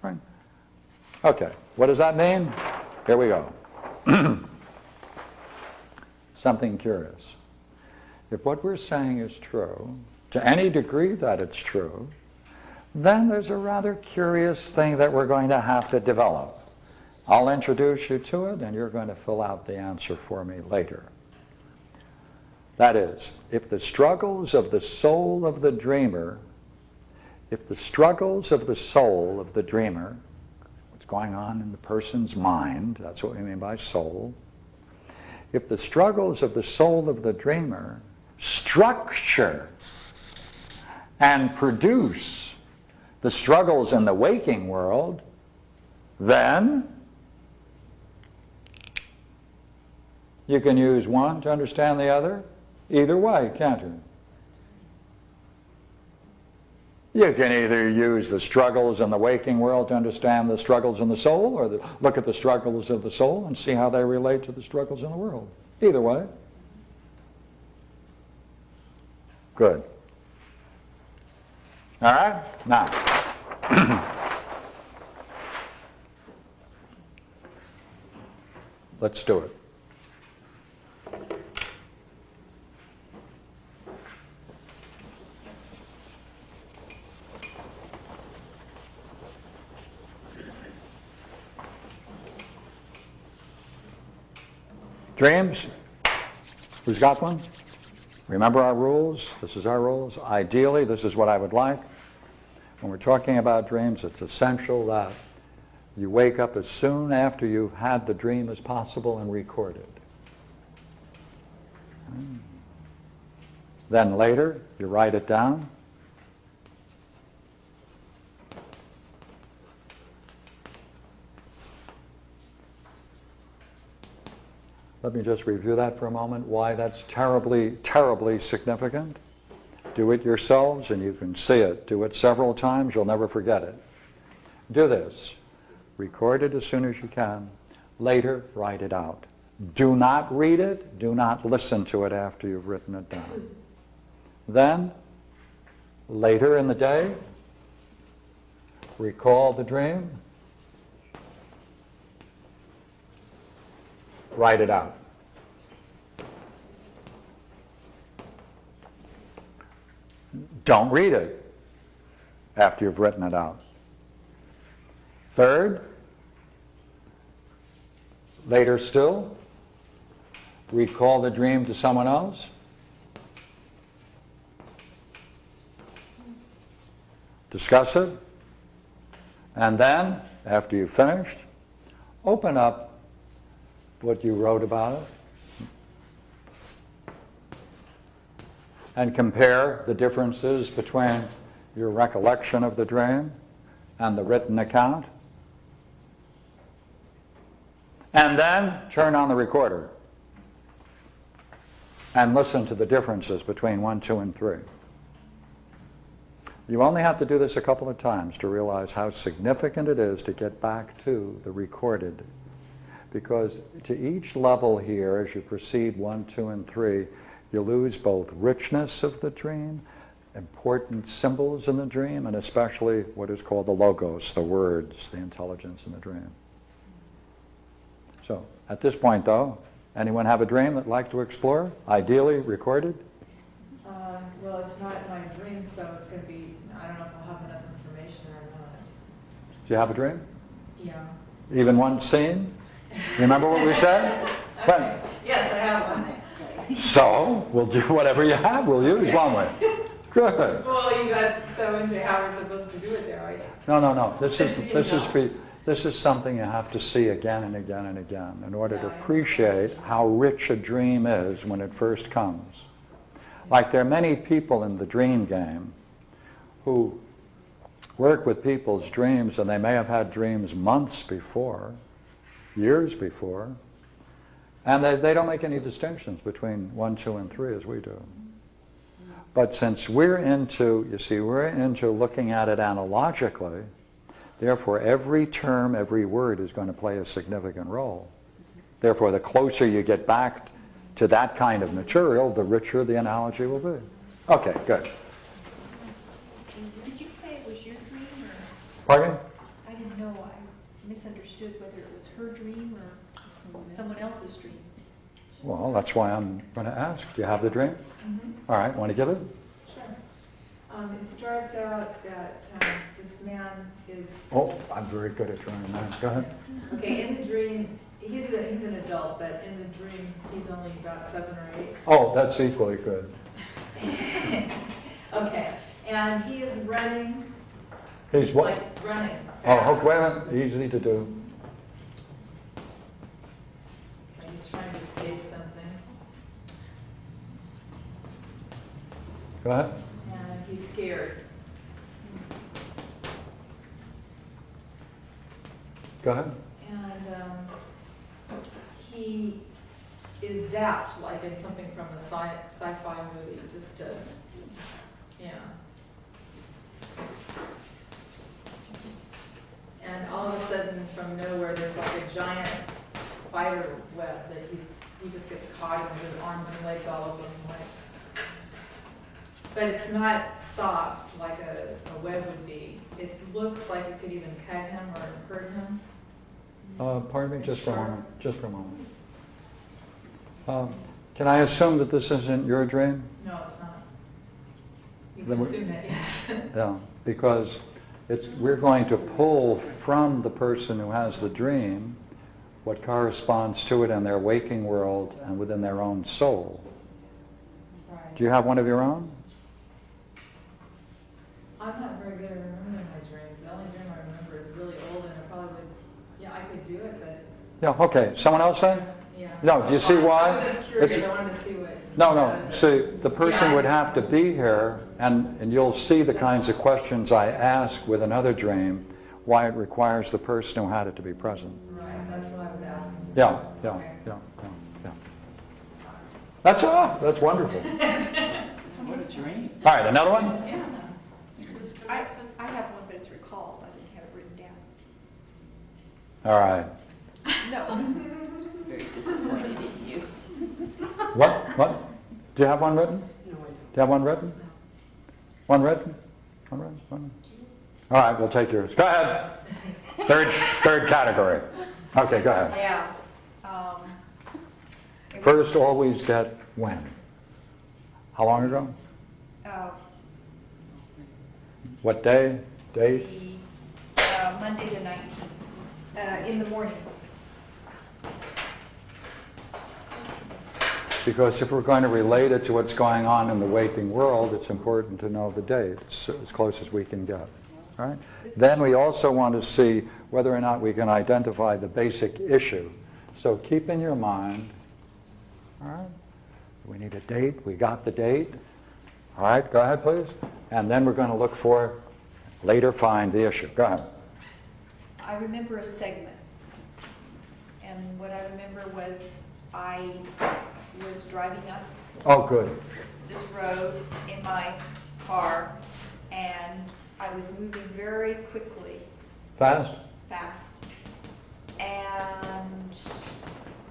suffering? Okay, what does that mean? Here we go. Something curious. If what we're saying is true, to any degree that it's true, then there's a rather curious thing that we're going to have to develop. I'll introduce you to it, and you're going to fill out the answer for me later. That is, if the struggles of the soul of the dreamer, what's going on in the person's mind, that's what we mean by soul, if the struggles of the soul of the dreamer structure and produce the struggles in the waking world, then you can use one to understand the other. Either way, can't you? You can either use the struggles in the waking world to understand the struggles in the soul, or look at the struggles of the soul and see how they relate to the struggles in the world. Either way. Good. All right? Now, let's do it. Dreams? Who's got one? Remember our rules? This is our rules. Ideally, this is what I would like. When we're talking about dreams, it's essential that you wake up as soon after you've had the dream as possible and record it. Then later, you write it down. Let me just review that for a moment, why that's terribly, terribly significant. Do it yourselves and you can see it. Do it several times, you'll never forget it. Do this. Record it as soon as you can. Later, write it out. Do not read it. Do not listen to it after you've written it down. Then, later in the day, recall the dream. Write it out. Don't read it after you've written it out. Third, later still, recall the dream to someone else. Discuss it. And then, after you've finished, open up what you wrote about it and compare the differences between your recollection of the dream and the written account. And then turn on the recorder and listen to the differences between 1, 2, and 3. You only have to do this a couple of times to realize how significant it is to get back to the recorded. Because to each level here, as you proceed 1, 2, and 3, you lose both richness of the dream, important symbols in the dream, and especially what is called the logos, the words, the intelligence in the dream. So, at this point though, anyone have a dream that like to explore? Ideally recorded? Well, it's not my dream, so it's going to be, I don't know if I'll have enough information or not. Do you have a dream? Yeah. Even one scene? Remember what we said? Okay. Yes, I have one. So, we'll do whatever you have. We'll use one way. Good. Well, you got so into how we're supposed to do it there, right? No. This is something you have to see again and again and again in order to appreciate how rich a dream is when it first comes. Like there are many people in the dream game who work with people's dreams, and they may have had dreams months before, years before, and they don't make any distinctions between 1, 2, and 3 as we do. But since we're into, you see, we're into looking at it analogically, therefore every term, every word is going to play a significant role. Therefore, the closer you get back to that kind of material, the richer the analogy will be. Okay, good. Did you say it was your dream? Or? Pardon? I didn't didn't know, I misunderstood whether it was her dream or someone else's dream. Well, that's why I'm going to ask. Do you have the dream? All right, want to give it? Sure. It starts out that this man is... Oh, I'm very good at drawing that. Go ahead. Okay, in the dream, he's an adult, but in the dream, he's only about 7 or 8. Oh, that's equally good. Okay, and he is running, He's what? like running Oh, fast. wait a minute. Easy to do. He's trying to escape something, Go ahead. and he's scared. Go ahead. And he is zapped, like in something from a sci-fi movie, just yeah. And all of a sudden, from nowhere, there's like a giant spider web that he just gets caught in with his arms and legs all over him. Like, but it's not soft like a web would be. It looks like it could even cut him or hurt him. Pardon me, just for a moment. Just for a moment. Can I assume that this isn't your dream? No, it's not. You Then can we- assume that, yes. Yeah, because we're going to pull from the person who has the dream what corresponds to it in their waking world and within their own soul. Right. Do you have one of your own? I'm not very good at remembering my dreams. The only dream I remember is really old, and I probably would, yeah, I could do it, but, Yeah, okay. Someone else then? yeah. No, do you see why? I was just curious, It's- I wanted to see what. No. See, the person Yeah. would have to be here, and you'll see the kinds of questions I ask with another dream, why it requires the person who had it to be present. Right, that's what I was asking. Yeah. Okay. That's wonderful. What a dream. All right, another one? Yeah. I have one, but it's recalled. I didn't have it written down. All right. No. Very disappointed in you. What? Do you have one written? No, I don't. Do you have one written? One written? One written? One? All right, we'll take yours. Go ahead. Third category. Okay, go ahead. Yeah. It was, First, always get when. How long ago? What day? Date? Monday the 19th, in the morning. Because if we're going to relate it to what's going on in the waking world, it's important to know the date, as close as we can get. All right? Then we also want to see whether or not we can identify the basic issue. So keep in your mind, all right, we need a date, we got the date. All right, go ahead, please. And then we're going to look for, later find the issue. Go ahead. I remember a segment. And what I remember was I was driving up Oh, good. this road in my car, and I was moving very quickly, Fast? fast, and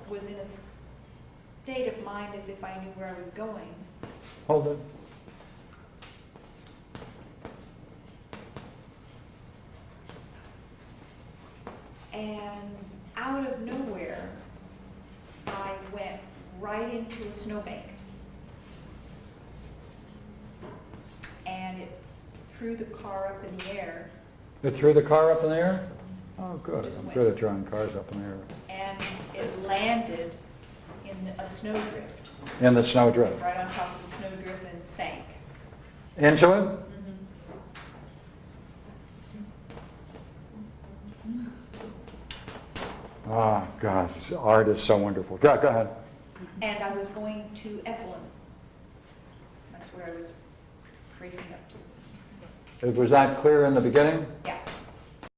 was in a state of mind as if I knew where I was going. Hold it. And out of nowhere, I went right into a snowbank. And it threw the car up in the air, It threw the car up in the air? Oh, good. Just I'm went. good at drawing cars up in the air. and it landed in a snowdrift, In the snowdrift. right on top of the snowdrift, and sank. Into it? Ah, God, art is so wonderful. Go ahead. And I was going to Esalen. That's where I was racing up to. Was that clear in the beginning? Yeah.